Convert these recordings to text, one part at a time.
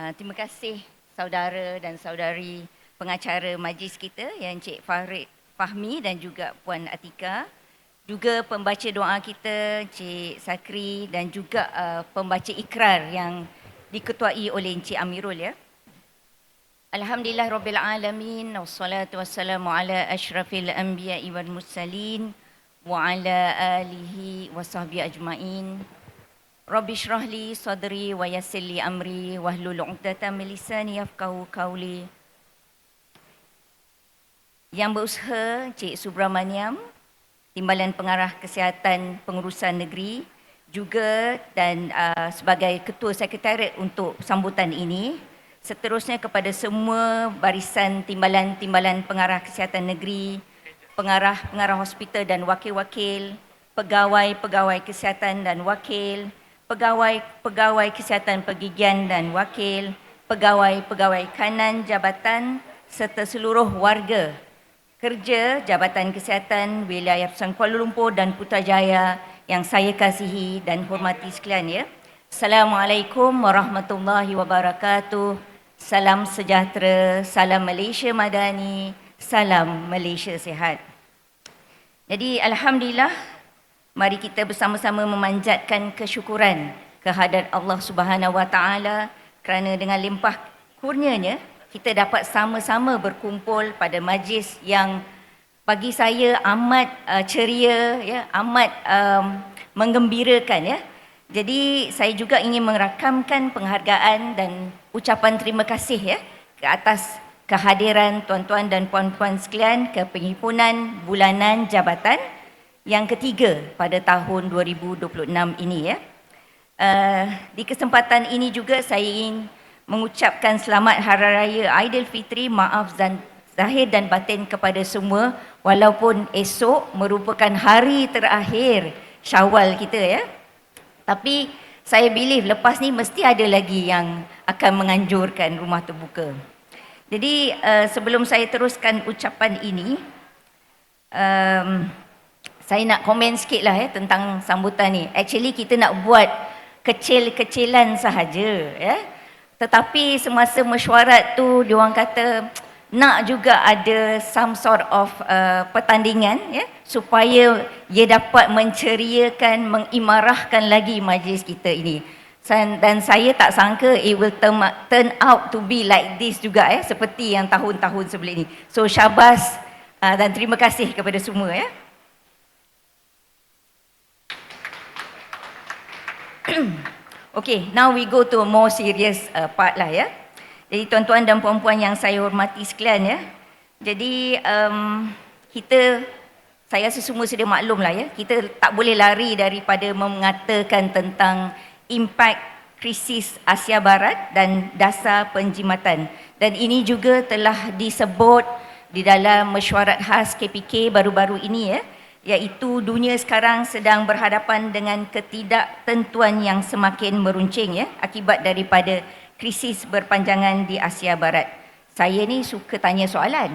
Terima kasih saudara dan saudari pengacara majlis kita yang Encik Farid Fahmi dan juga Puan Atika. Juga pembaca doa kita Encik Sakri dan juga pembaca ikrar yang diketuai oleh Encik Amirul ya. Alhamdulillah Rabbil Alamin, wassalatu wassalamu ala ashrafil anbiya'i wal mursalin wa ala alihi wa sahbihi ajma'in. Rabbi shrah li sadri wa yassir li amri wahlul 'uqdatam min lisani yafqahu qawli. Yang berusaha Encik Subramaniam, Timbalan Pengarah Kesihatan Pengurusan Negeri juga dan sebagai Ketua Sekretariat untuk sambutan ini. Seterusnya kepada semua barisan timbalan-timbalan pengarah kesihatan negeri, pengarah-pengarah hospital dan wakil-wakil, pegawai-pegawai kesihatan dan wakil, pegawai-pegawai kesihatan pergigian dan wakil, pegawai-pegawai kanan jabatan serta seluruh warga kerja Jabatan Kesihatan Wilayah Persatuan Kuala Lumpur dan Putrajaya yang saya kasihi dan hormati sekalian ya. Assalamualaikum warahmatullahi wabarakatuh. Salam sejahtera, salam Malaysia Madani, salam Malaysia sihat. Jadi alhamdulillah, mari kita bersama-sama memanjatkan kesyukuran kehadrat Allah Subhanahu Wa Taala kerana dengan limpah kurnianya kita dapat sama-sama berkumpul pada majlis yang bagi saya amat ceria ya, amat menggembirakan ya. Jadi saya juga ingin merakamkan penghargaan dan ucapan terima kasih ya ke atas kehadiran tuan-tuan dan puan-puan sekalian ke penghimpunan bulanan jabatan yang ketiga pada tahun 2026 ini ya. Di kesempatan ini juga saya ingin mengucapkan selamat Hari Raya Aidilfitri, maaf zahir dan batin kepada semua walaupun esok merupakan hari terakhir Syawal kita ya. Tapi saya believe lepas ni mesti ada lagi yang akan menganjurkan rumah terbuka. Jadi sebelum saya teruskan ucapan ini, saya nak komen sikit lah ya tentang sambutan ni. Actually kita nak buat kecil-kecilan sahaja ya. Tetapi semasa mesyuarat tu diorang kata nak juga ada some sort of pertandingan ya supaya ia dapat menceriakan, mengimarahkan lagi majlis kita ini. Dan saya tak sangka it will turn out to be like this juga ya, seperti yang tahun-tahun sebelum ini. So syabas dan terima kasih kepada semua ya. Okay, now we go to a more serious part lah ya. Jadi tuan-tuan dan puan-puan yang saya hormati sekalian ya. Jadi saya rasa semua sudah maklum lah ya. Kita tak boleh lari daripada mengatakan tentang impak krisis Asia Barat dan dasar penjimatan. Dan ini juga telah disebut di dalam mesyuarat khas KPK baru-baru ini ya. Iaitu dunia sekarang sedang berhadapan dengan ketidaktentuan yang semakin meruncing ya. Akibat daripada krisis berpanjangan di Asia Barat. Saya ni suka tanya soalan.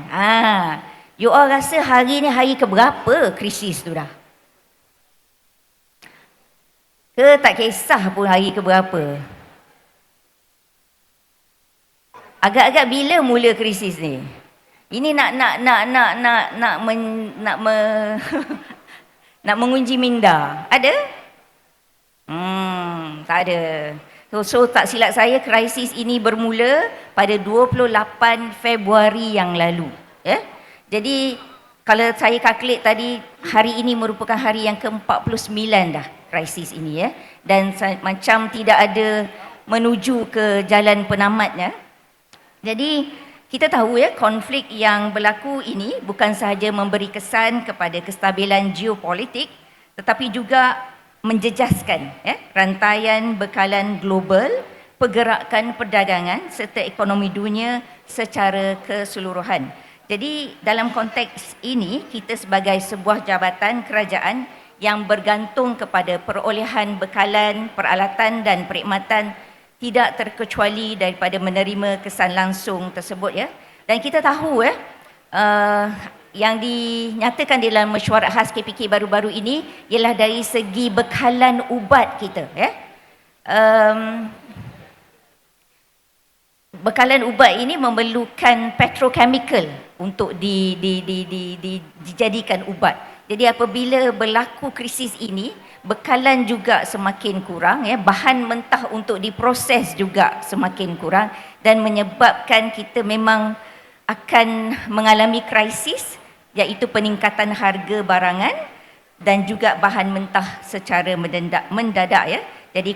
You all rasa hari ni hari keberapa krisis tu dah? Ke tak kisah pun hari keberapa? Agak-agak bila mula krisis ni? Ini nak mengunci minda. Ada? Tak ada. So tak silap saya krisis ini bermula pada 28 Februari yang lalu ya. Jadi kalau saya kalkulate tadi, hari ini merupakan hari yang ke-49 dah krisis ini ya. Dan macam tidak ada menuju ke jalan penamatnya. Jadi kita tahu ya, konflik yang berlaku ini bukan sahaja memberi kesan kepada kestabilan geopolitik tetapi juga menjejaskan ya, rantaian bekalan global, pergerakan perdagangan serta ekonomi dunia secara keseluruhan. Jadi dalam konteks ini, kita sebagai sebuah jabatan kerajaan yang bergantung kepada perolehan bekalan, peralatan dan perkhidmatan tidak terkecuali daripada menerima kesan langsung tersebut ya. Dan kita tahu ya, yang dinyatakan dalam mesyuarat khas KPK baru-baru ini ialah dari segi bekalan ubat kita ya. bekalan ubat ini memerlukan petrochemical untuk dijadikan ubat. Jadi apabila berlaku krisis ini, bekalan juga semakin kurang, ya, bahan mentah untuk diproses juga semakin kurang dan menyebabkan kita memang akan mengalami krisis, iaitu peningkatan harga barangan dan juga bahan mentah secara mendadak, ya. Jadi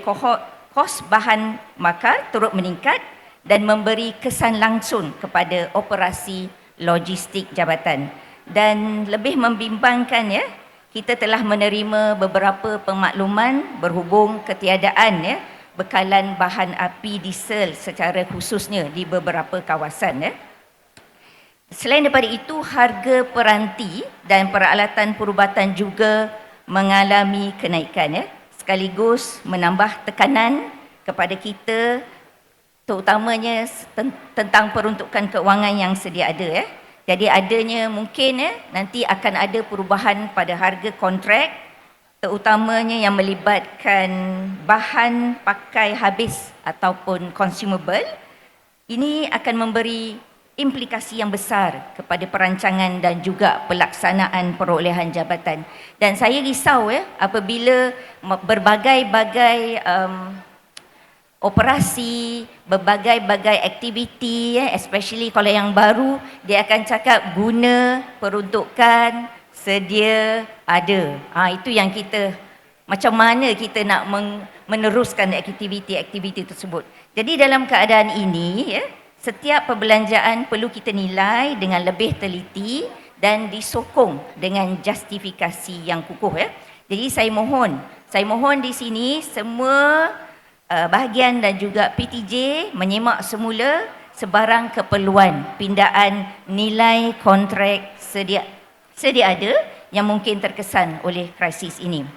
kos bahan bakar turut meningkat dan memberi kesan langsung kepada operasi logistik jabatan. Dan lebih membimbangkan, ya, kita telah menerima beberapa pemakluman berhubung ketiadaan, ya, bekalan bahan api diesel secara khususnya di beberapa kawasan, ya. Selain daripada itu, harga peranti dan peralatan perubatan juga mengalami kenaikan, ya, sekaligus menambah tekanan kepada kita, terutamanya tentang peruntukan keuangan yang sedia ada, ya. Jadi adanya mungkin, ya, nanti akan ada perubahan pada harga kontrak, terutamanya yang melibatkan bahan pakai habis ataupun consumable. Ini akan memberi implikasi yang besar kepada perancangan dan juga pelaksanaan perolehan jabatan. Dan saya risau, ya, apabila berbagai-bagai operasi, berbagai-bagai aktiviti, ya, especially kalau yang baru, dia akan cakap guna, peruntukan, sedia, ada. Itu yang kita, macam mana kita nak meneruskan aktiviti-aktiviti tersebut. Jadi dalam keadaan ini, ya, setiap perbelanjaan perlu kita nilai dengan lebih teliti dan disokong dengan justifikasi yang kukuh, ya. Jadi saya mohon di sini semua bahagian dan juga PTJ menyemak semula sebarang keperluan pindaan nilai kontrak sedia ada yang mungkin terkesan oleh krisis ini.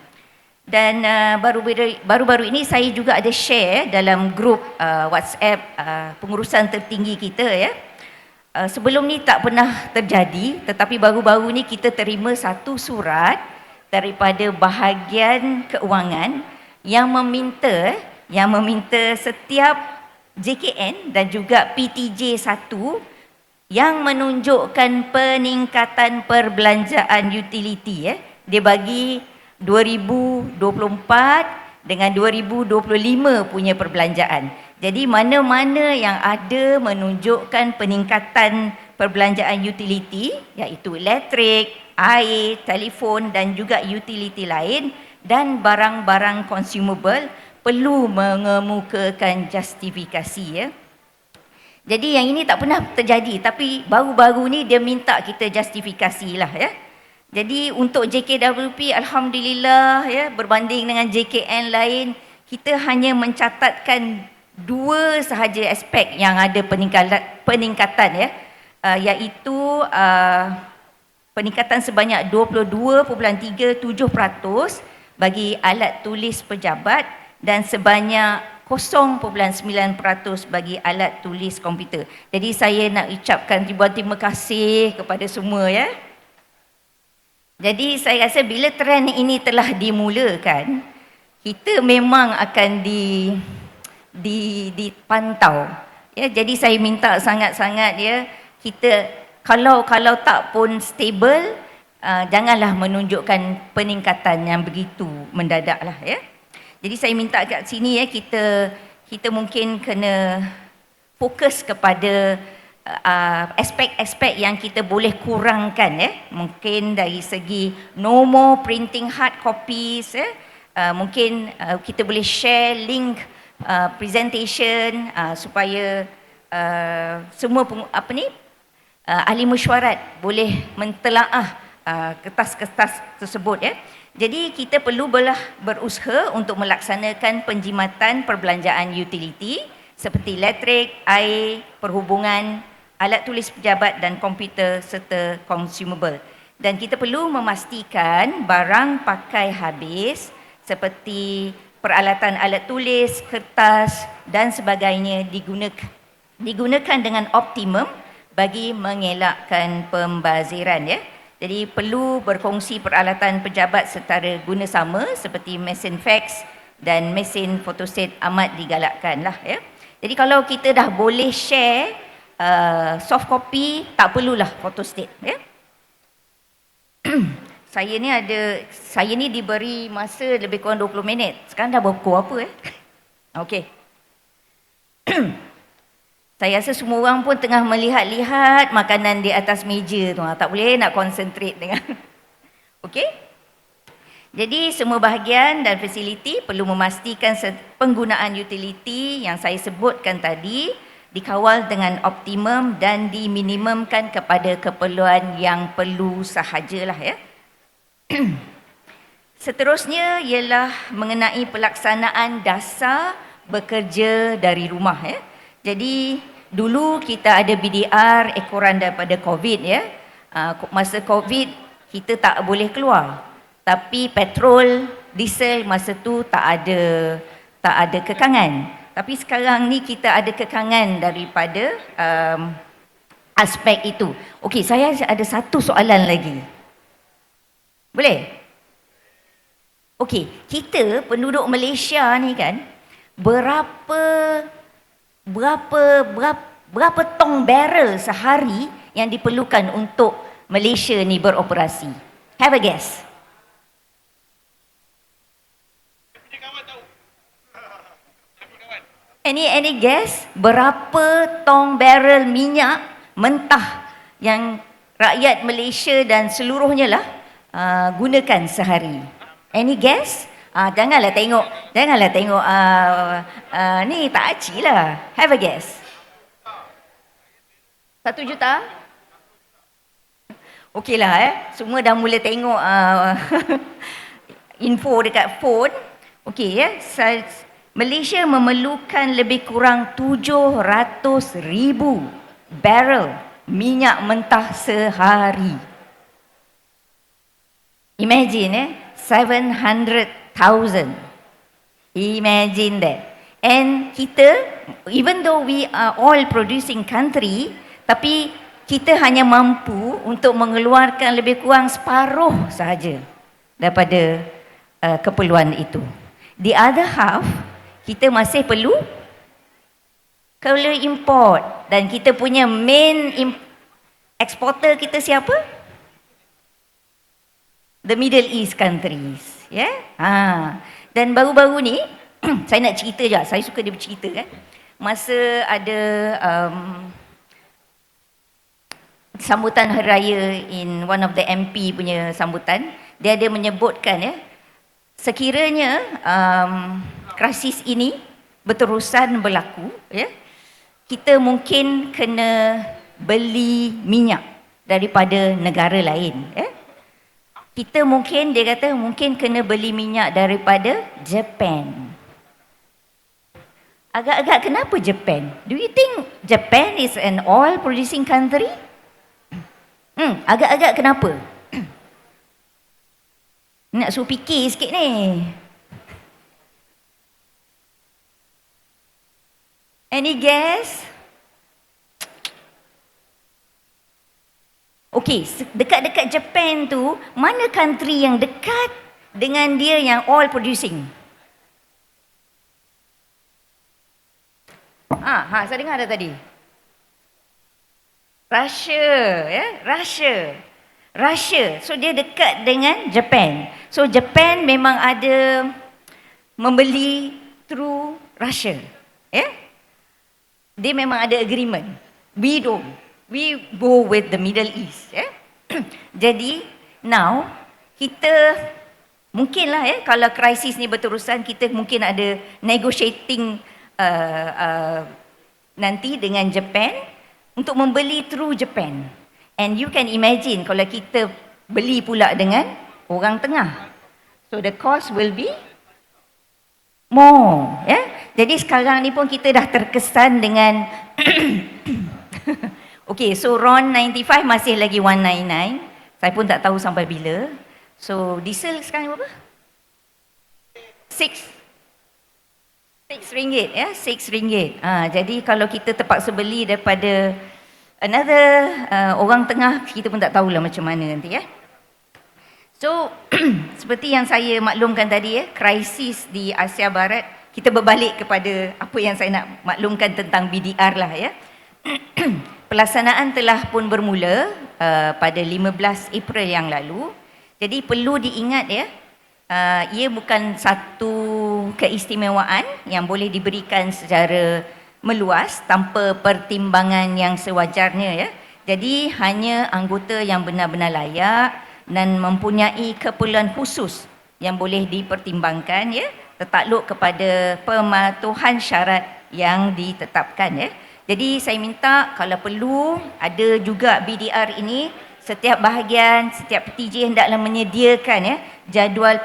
Dan baru-baru ini saya juga ada share dalam grup WhatsApp pengurusan tertinggi kita, ya. Sebelum ni tak pernah terjadi, tetapi baru-baru ni kita terima satu surat daripada bahagian keuangan yang meminta setiap JKN dan juga PTJ 1 yang menunjukkan peningkatan perbelanjaan utility, ya. Dia bagi 2024 dengan 2025 punya perbelanjaan. Jadi mana-mana yang ada menunjukkan peningkatan perbelanjaan utility, iaitu elektrik, air, telefon dan juga utility lain dan barang-barang consumable, perlu mengemukakan justifikasi, ya. Jadi yang ini tak pernah terjadi, tapi baru-baru ni dia minta kita justifikasilah, ya. Jadi untuk JKWP, alhamdulillah, ya, berbanding dengan JKN lain, kita hanya mencatatkan 2 sahaja aspek yang ada peningkatan, ya, iaitu peningkatan sebanyak 22.37% bagi alat tulis pejabat dan sebanyak 0.9% bagi alat tulis komputer. Jadi saya nak ucapkan ribuan terima kasih kepada semua, ya. Jadi saya rasa bila trend ini telah dimulakan, kita memang akan dipantau, ya. Jadi saya minta sangat-sangat, ya, kita kalau tak pun stable, janganlah menunjukkan peningkatan yang begitu mendadaklah, ya. Jadi saya minta kat sini, ya, kita mungkin kena fokus kepada aspek-aspek yang kita boleh kurangkan, ya. Mungkin dari segi no more printing hard copies, ya. Mungkin kita boleh share link presentation supaya semua ahli mesyuarat boleh mentelaah kertas-kertas tersebut, ya. Jadi kita perlu berusaha untuk melaksanakan penjimatan perbelanjaan utility seperti elektrik, air, perhubungan, alat tulis pejabat dan komputer serta consumable. Dan kita perlu memastikan barang pakai habis seperti peralatan alat tulis, kertas dan sebagainya digunakan dengan optimum bagi mengelakkan pembaziran, ya. Jadi perlu berkongsi peralatan pejabat secara guna sama seperti mesin fax dan mesin fotoset amat digalakkanlah, ya. Jadi kalau kita dah boleh share soft copy, tak perlulah photostat, ya. Saya ni diberi masa lebih kurang 20 minit. Sekarang dah pukul apa Okey. Saya rasa semua orang pun tengah melihat-lihat makanan di atas meja tu. Tak boleh nak concentrate dengan. Okey? Jadi semua bahagian dan fasiliti perlu memastikan penggunaan utiliti yang saya sebutkan tadi dikawal dengan optimum dan diminimumkan kepada keperluan yang perlu sahajalah, ya. Seterusnya ialah mengenai pelaksanaan dasar bekerja dari rumah, ya. Jadi dulu kita ada BDR ekoran daripada COVID, ya. Masa COVID kita tak boleh keluar. Tapi petrol, diesel masa tu tak ada kekangan. Tapi sekarang ni kita ada kekangan daripada aspek itu. Okey, saya ada satu soalan lagi. Boleh? Okey, kita penduduk Malaysia ni kan, berapa tong barrel sehari yang diperlukan untuk Malaysia ni beroperasi? Have a guess. Any guess berapa tong barrel minyak mentah yang rakyat Malaysia dan seluruhnya lah gunakan sehari? Any guess? Janganlah tengok ni tak aci lah. Have a guess. 1 juta? Okeylah semua dah mula tengok info dekat phone. Okey ya, Malaysia memerlukan lebih kurang 700,000 barrel minyak mentah sehari. Imagine 700,000. Imagine that. And kita, even though we are all producing country, tapi kita hanya mampu untuk mengeluarkan lebih kurang separuh sahaja daripada keperluan itu. The other half, kita masih perlu import. Dan kita punya main exporter kita siapa? The Middle East countries. Ya? Dan baru-baru ni, saya nak cerita je, saya suka dia bercerita kan. Masa ada sambutan hari raya in one of the MP punya sambutan, dia ada menyebutkan sekiranya krisis ini berterusan berlaku, ya, kita mungkin kena beli minyak daripada negara lain, ya. Kita mungkin, dia kata mungkin kena beli minyak daripada Japan. Agak-agak kenapa Japan? Do you think Japan is an oil producing country? Agak-agak kenapa? Nak suruh fikir sikit ni. Any guess? Okey, dekat-dekat Japan tu, mana country yang dekat dengan dia yang oil producing? Saya dengar dah tadi. Russia, ya, Russia. So dia dekat dengan Japan. So Japan memang ada membeli through Russia, ya. Dia memang ada agreement. We don't. We go with the Middle East, ya. Jadi now kita mungkinlah kalau krisis ni berterusan, kita mungkin ada negotiating nanti dengan Japan untuk membeli through Japan. And you can imagine kalau kita beli pula dengan orang tengah, so the cost will be more, ya. Jadi sekarang ni pun kita dah terkesan dengan okey, so RON 95 masih lagi 199. Saya pun tak tahu sampai bila. So diesel sekarang berapa? 6 ringgit, ya, 6 ringgit. Jadi kalau kita terpaksa beli daripada another orang tengah, kita pun tak tahulah macam mana nanti, ya. So seperti yang saya maklumkan tadi, krisis di Asia Barat kita berbalik kepada apa yang saya nak maklumkan tentang BDR lah ya. Pelaksanaan telah pun bermula pada 15 April yang lalu. Jadi perlu diingat ya, ia bukan satu keistimewaan yang boleh diberikan secara meluas tanpa pertimbangan yang sewajarnya ya. Jadi hanya anggota yang benar-benar layak dan mempunyai keperluan khusus yang boleh dipertimbangkan ya, tertakluk kepada pematuhan syarat yang ditetapkan ya. Jadi saya minta kalau perlu ada juga BDR ini, setiap bahagian, setiap PTJ hendaklah menyediakan ya jadual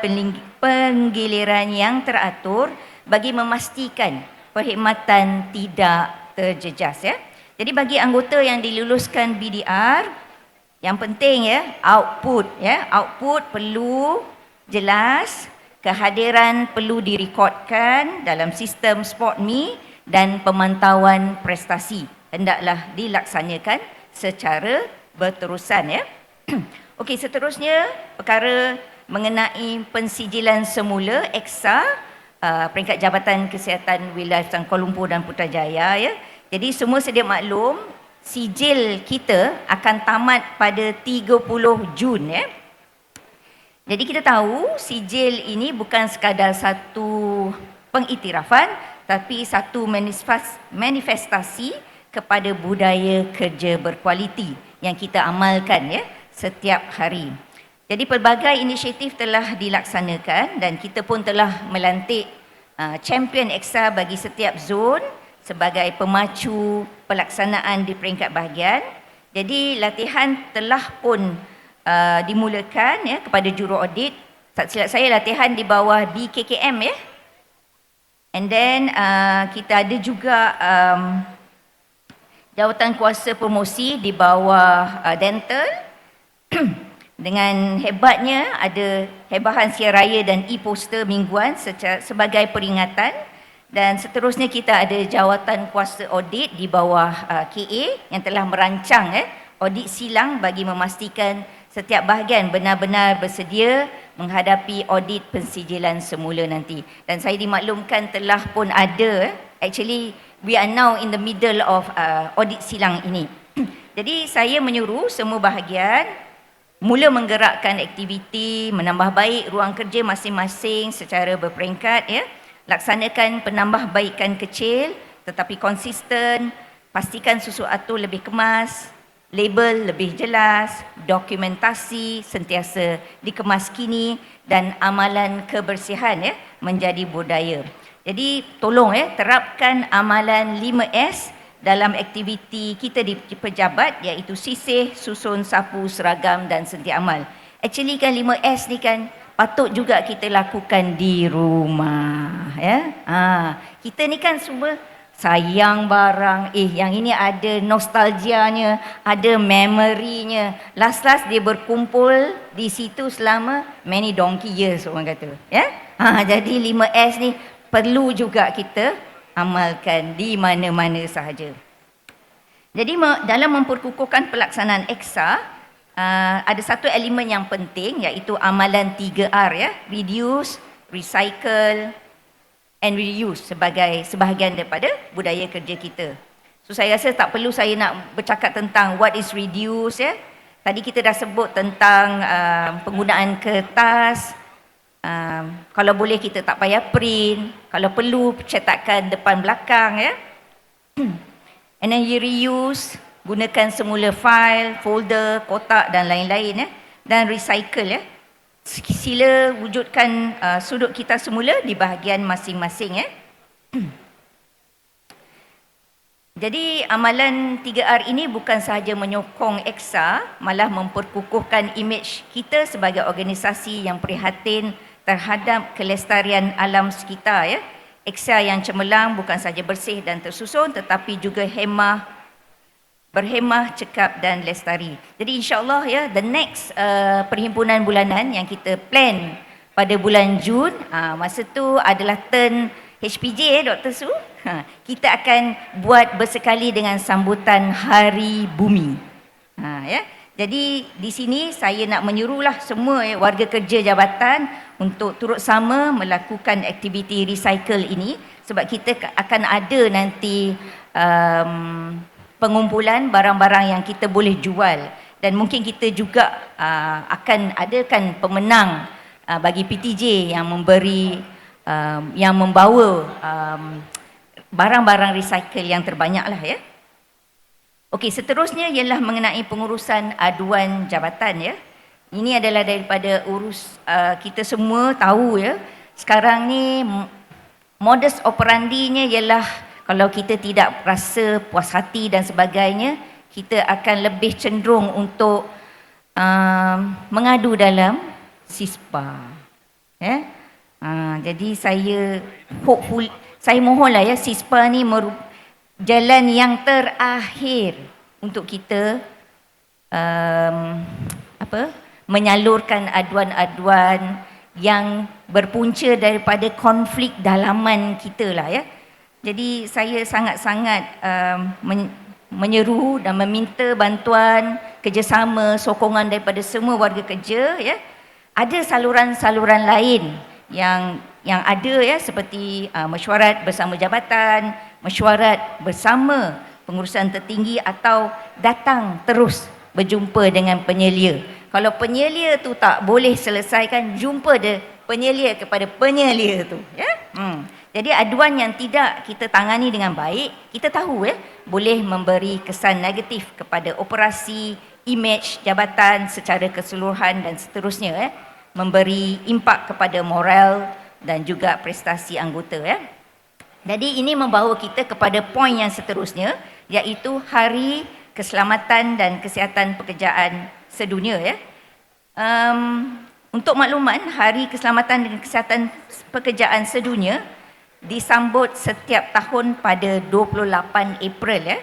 penggiliran yang teratur bagi memastikan perkhidmatan tidak terjejas ya. Jadi bagi anggota yang diluluskan BDR, yang penting ya output perlu jelas, kehadiran perlu direkodkan dalam sistem SpotMe dan pemantauan prestasi hendaklah dilaksanakan secara berterusan ya. Okey, seterusnya perkara mengenai pensijilan semula EXA peringkat Jabatan Kesihatan Wilayah Kuala Lumpur dan Putrajaya ya. Jadi semua sedia maklum, sijil kita akan tamat pada 30 Jun ya. Jadi kita tahu sijil ini bukan sekadar satu pengiktirafan tapi satu manifestasi kepada budaya kerja berkualiti yang kita amalkan ya setiap hari. Jadi pelbagai inisiatif telah dilaksanakan dan kita pun telah melantik champion EXA bagi setiap zon sebagai pemacu pelaksanaan di peringkat bahagian. Jadi latihan telah pun dimulakan ya kepada juru audit. Tak silap saya latihan di bawah BKKM ya. And then kita ada juga jawatan kuasa promosi di bawah dental. Dengan hebatnya ada hebahan siar raya dan e-poster mingguan sebagai peringatan. Dan seterusnya kita ada jawatan kuasa audit di bawah KA yang telah merancang audit silang bagi memastikan setiap bahagian benar-benar bersedia menghadapi audit pensijilan semula nanti. Dan saya dimaklumkan telah pun ada, actually we are now in the middle of audit silang ini. Jadi saya menyuruh semua bahagian mula menggerakkan aktiviti, menambah baik ruang kerja masing-masing secara berperingkat ya. Laksanakan penambahbaikan kecil tetapi konsisten, pastikan susu atur lebih kemas, label lebih jelas, dokumentasi sentiasa dikemas kini dan amalan kebersihan ya menjadi budaya. Jadi tolong terapkan amalan 5S dalam aktiviti kita di pejabat, iaitu sisih, susun, sapu, seragam dan sedia amal. Actually kan 5S ni kan patut juga kita lakukan di rumah ya. Kita ni kan semua sayang barang, yang ini ada nostalgianya, ada memorinya. Last dia berkumpul di situ selama many donkey years orang kata ya. Jadi 5S ni perlu juga kita amalkan di mana-mana sahaja. Jadi dalam memperkukuhkan pelaksanaan EXA, ada satu elemen yang penting iaitu amalan 3R ya, reduce, recycle and reuse sebagai sebahagian daripada budaya kerja kita. So saya rasa tak perlu saya nak bercakap tentang what is reduce ya. Tadi kita dah sebut tentang penggunaan kertas. Kalau boleh kita tak payah print, kalau perlu cetakan depan belakang ya. And then you reuse, gunakan semula file, folder, kotak dan lain-lain ya. Dan recycle ya. Sila wujudkan sudut kita semula di bahagian masing-masing ya. Jadi amalan 3R ini bukan sahaja menyokong EXA, malah memperkukuhkan imej kita sebagai organisasi yang prihatin terhadap kelestarian alam sekitar ya. EXA yang cemerlang bukan sahaja bersih dan tersusun tetapi juga berhemah, cekap dan lestari. Jadi insya-Allah ya, the next perhimpunan bulanan yang kita plan pada bulan Jun, masa tu adalah turn HPJ Dr. Su. Kita akan buat bersekali dengan sambutan Hari Bumi. Ya. Jadi di sini saya nak menyuruhlah semua warga kerja jabatan untuk turut sama melakukan aktiviti recycle ini, sebab kita akan ada nanti pengumpulan barang-barang yang kita boleh jual, dan mungkin kita juga akan adakan pemenang bagi PTJ yang memberi yang membawa barang-barang recycle yang terbanyak lah ya. Okey, seterusnya ialah mengenai pengurusan aduan jabatan ya. Ini adalah daripada kita semua tahu ya. Sekarang ni modus operandinya ialah kalau kita tidak rasa puas hati dan sebagainya, kita akan lebih cenderung untuk mengadu dalam SISPA. Ya. Jadi saya mohonlah ya, SISPA ni jalan yang terakhir untuk kita menyalurkan aduan-aduan yang berpunca daripada konflik dalaman kita lah ya. Jadi saya sangat-sangat menyeru dan meminta bantuan, kerjasama, sokongan daripada semua warga kerja ya. Ada saluran-saluran lain yang ada ya, seperti mesyuarat bersama jabatan, mesyuarat bersama pengurusan tertinggi, atau datang terus berjumpa dengan penyelia. Kalau penyelia tu tak boleh selesaikan, jumpa dia penyelia kepada penyelia tu ya. Jadi aduan yang tidak kita tangani dengan baik, kita tahu ya, boleh memberi kesan negatif kepada operasi, imej jabatan secara keseluruhan dan seterusnya ya, memberi impak kepada moral dan juga prestasi anggota ya. Jadi ini membawa kita kepada poin yang seterusnya, iaitu Hari Keselamatan dan Kesihatan Pekerjaan Sedunia ya. Untuk makluman, Hari Keselamatan dan Kesihatan Pekerjaan Sedunia disambut setiap tahun pada 28 April ya.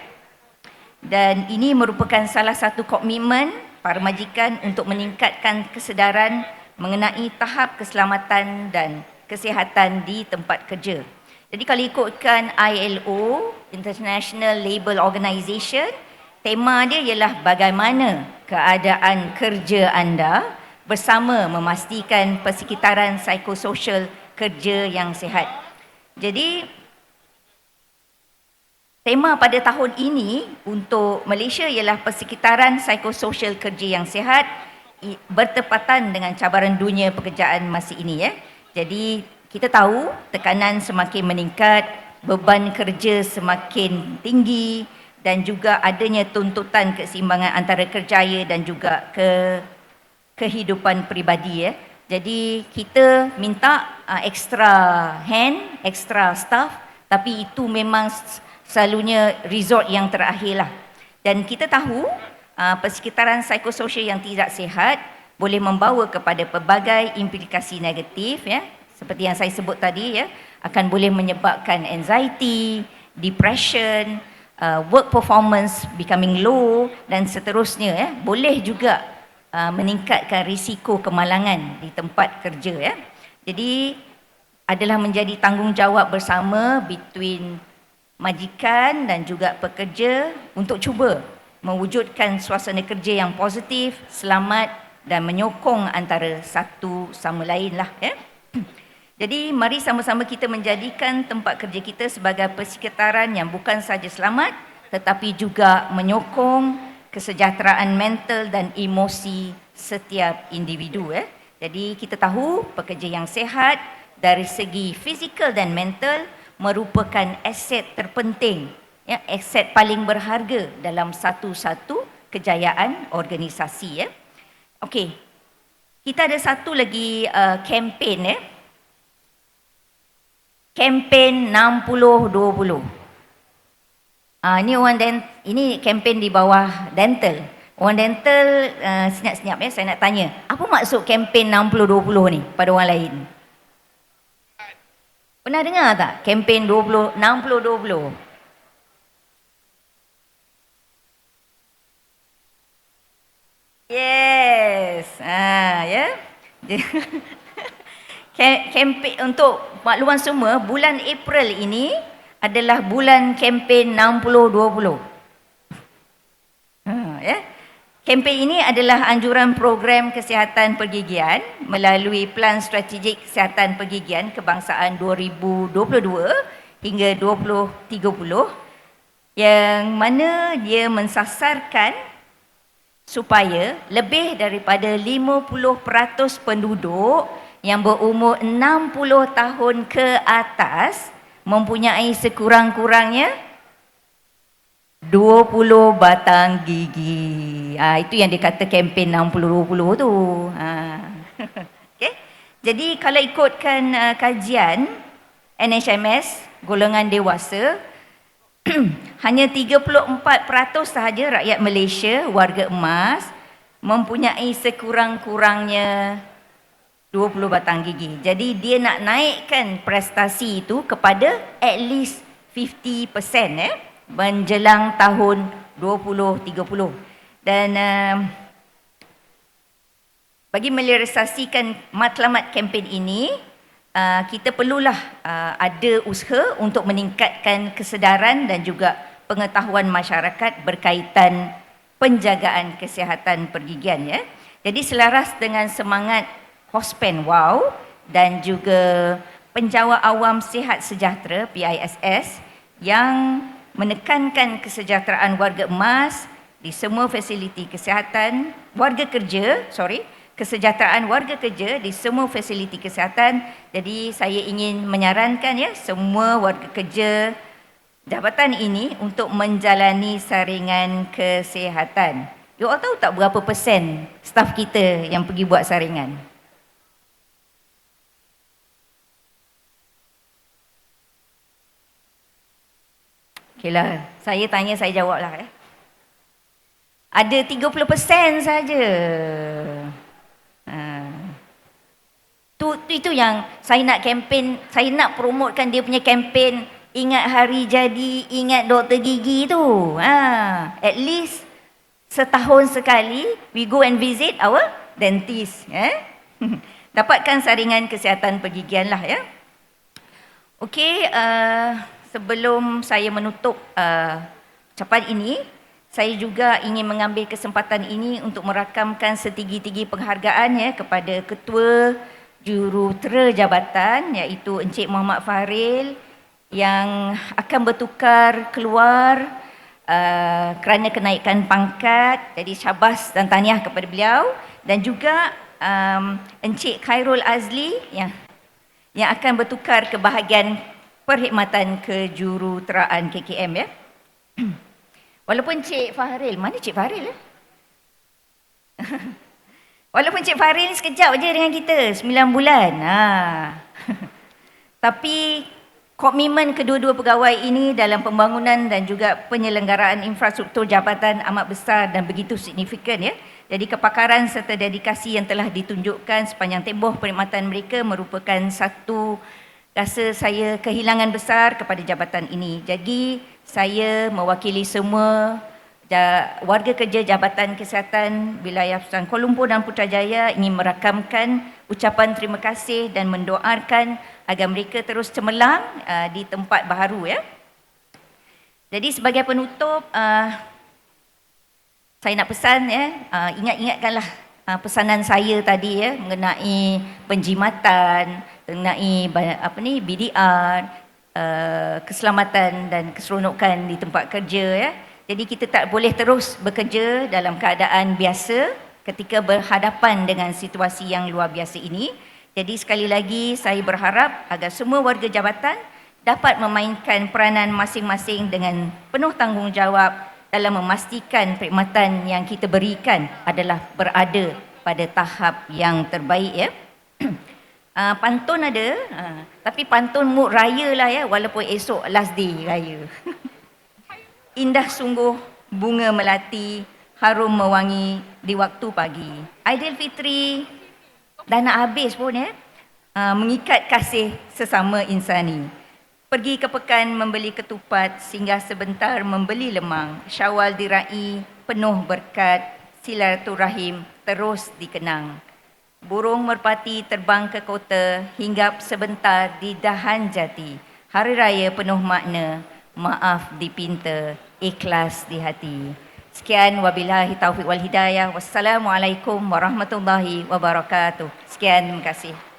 Dan ini merupakan salah satu komitmen para majikan untuk meningkatkan kesedaran mengenai tahap keselamatan dan kesihatan di tempat kerja. Jadi kalau ikutkan ILO, International Labour Organization, tema dia ialah bagaimana keadaan kerja anda bersama memastikan persekitaran psikososial kerja yang sihat. Jadi tema pada tahun ini untuk Malaysia ialah persekitaran psikososial kerja yang sihat, bertepatan dengan cabaran dunia pekerjaan masa ini ya. Jadi kita tahu tekanan semakin meningkat, beban kerja semakin tinggi, dan juga adanya tuntutan keseimbangan antara kerjaya dan juga kehidupan peribadi ya. Jadi kita minta extra hand, extra staff, tapi itu memang selalunya resort yang terakhir lah. Dan kita tahu persekitaran psikososial yang tidak sihat boleh membawa kepada pelbagai implikasi negatif ya. Seperti yang saya sebut tadi ya, akan boleh menyebabkan anxiety, depression, work performance becoming low dan seterusnya ya. Boleh juga meningkatkan risiko kemalangan di tempat kerja ya. Jadi adalah menjadi tanggungjawab bersama between majikan dan juga pekerja untuk cuba mewujudkan suasana kerja yang positif, selamat dan menyokong antara satu sama lain lah ya. Jadi mari sama-sama kita menjadikan tempat kerja kita sebagai persekitaran yang bukan saja selamat tetapi juga menyokong kesejahteraan mental dan emosi setiap individu. Jadi kita tahu pekerja yang sihat dari segi fizikal dan mental merupakan aset terpenting, ya, aset paling berharga dalam satu-satu kejayaan organisasi. Ya. Okey, kita ada satu lagi kempen ya. Kempen 60-20. Ini kempen di bawah dental. Orang dental senyap-senyap ya, saya nak tanya. Apa maksud kempen 60-20 ni pada orang lain? Pernah dengar tak kempen 60-20? Yes. Ya. Kempen, untuk makluman semua, bulan April ini adalah bulan kempen 60-20. Ya. Kempen ini adalah anjuran program kesihatan pergigian melalui Pelan Strategik Kesihatan Pergigian Kebangsaan 2022 hingga 2030 yang mana dia mensasarkan supaya lebih daripada 50% penduduk yang berumur 60 tahun ke atas mempunyai sekurang-kurangnya 20 batang gigi. Itu yang dikata kempen 60-20 tu. Okay. Jadi kalau ikutkan kajian NHMS golongan dewasa, hanya 34% sahaja rakyat Malaysia, warga emas, mempunyai sekurang-kurangnya 20 batang gigi. Jadi dia nak naikkan prestasi itu kepada at least 50% menjelang tahun 2030. Dan bagi merealisasikan matlamat kempen ini, kita perlulah ada usaha untuk meningkatkan kesedaran dan juga pengetahuan masyarakat berkaitan penjagaan kesihatan pergigian. Jadi selaras dengan semangat Hospen Wow dan juga Penjawat Awam Sihat Sejahtera PISS yang menekankan kesejahteraan warga emas di semua fasiliti kesihatan, kesejahteraan warga kerja di semua fasiliti kesihatan. Jadi saya ingin menyarankan semua warga kerja jabatan ini untuk menjalani saringan kesihatan. You all tahu tak berapa persen staf kita yang pergi buat saringan? Okeylah, saya tanya, saya jawablah. Ada 30% saja. Itu yang saya nak kempen, saya nak promotekan dia punya kempen ingat hari jadi, ingat doktor gigi tu. At least setahun sekali we go and visit our dentist. Dapatkan saringan kesihatan pergigian lah ya. Okey, sebelum saya menutup ucapan ini, saya juga ingin mengambil kesempatan ini untuk merakamkan setinggi-tinggi penghargaan kepada Ketua Jurutera Jabatan iaitu Encik Muhammad Fahril yang akan bertukar keluar kerana kenaikan pangkat. Jadi syabas dan tahniah kepada beliau, dan juga Encik Khairul Azli yang akan bertukar ke bahagian perkhidmatan kejuruteraan KKM Walaupun Cik Fahril, mana Cik Fahril Walaupun Cik Fahril ni sekejap je dengan kita, 9 bulan. Tapi komitmen kedua-dua pegawai ini dalam pembangunan dan juga penyelenggaraan infrastruktur jabatan amat besar dan begitu signifikan Jadi kepakaran serta dedikasi yang telah ditunjukkan sepanjang tempoh perkhidmatan mereka merupakan satu rasa saya kehilangan besar kepada jabatan ini. Jadi saya mewakili semua warga kerja Jabatan Kesihatan Wilayah Sultan Kuala Lumpur dan Putrajaya ingin merakamkan ucapan terima kasih dan mendoakan agar mereka terus cemerlang di tempat baharu Jadi sebagai penutup, saya nak pesan ingat-ingatkanlah pesanan saya tadi mengenai penjimatan, mengenai BDR, keselamatan dan keseronokan di tempat kerja Jadi kita tak boleh terus bekerja dalam keadaan biasa ketika berhadapan dengan situasi yang luar biasa ini. Jadi sekali lagi saya berharap agar semua warga jabatan dapat memainkan peranan masing-masing dengan penuh tanggungjawab dalam memastikan perkhidmatan yang kita berikan adalah berada pada tahap yang terbaik Pantun ada, tapi pantun mood raya lah walaupun esok last day raya. Indah sungguh bunga melati, harum mewangi di waktu pagi. Aidilfitri dah nak habis pun mengikat kasih sesama insani. Pergi ke pekan membeli ketupat, singgah sebentar membeli lemang. Syawal diraih penuh berkat, silaturahim terus dikenang. Burung merpati terbang ke kota, hinggap sebentar di dahan jati. Hari raya penuh makna, maaf dipinta, ikhlas di hati. Sekian, wabillahi taufiq wal hidayah. Wassalamualaikum warahmatullahi wabarakatuh. Sekian, terima kasih.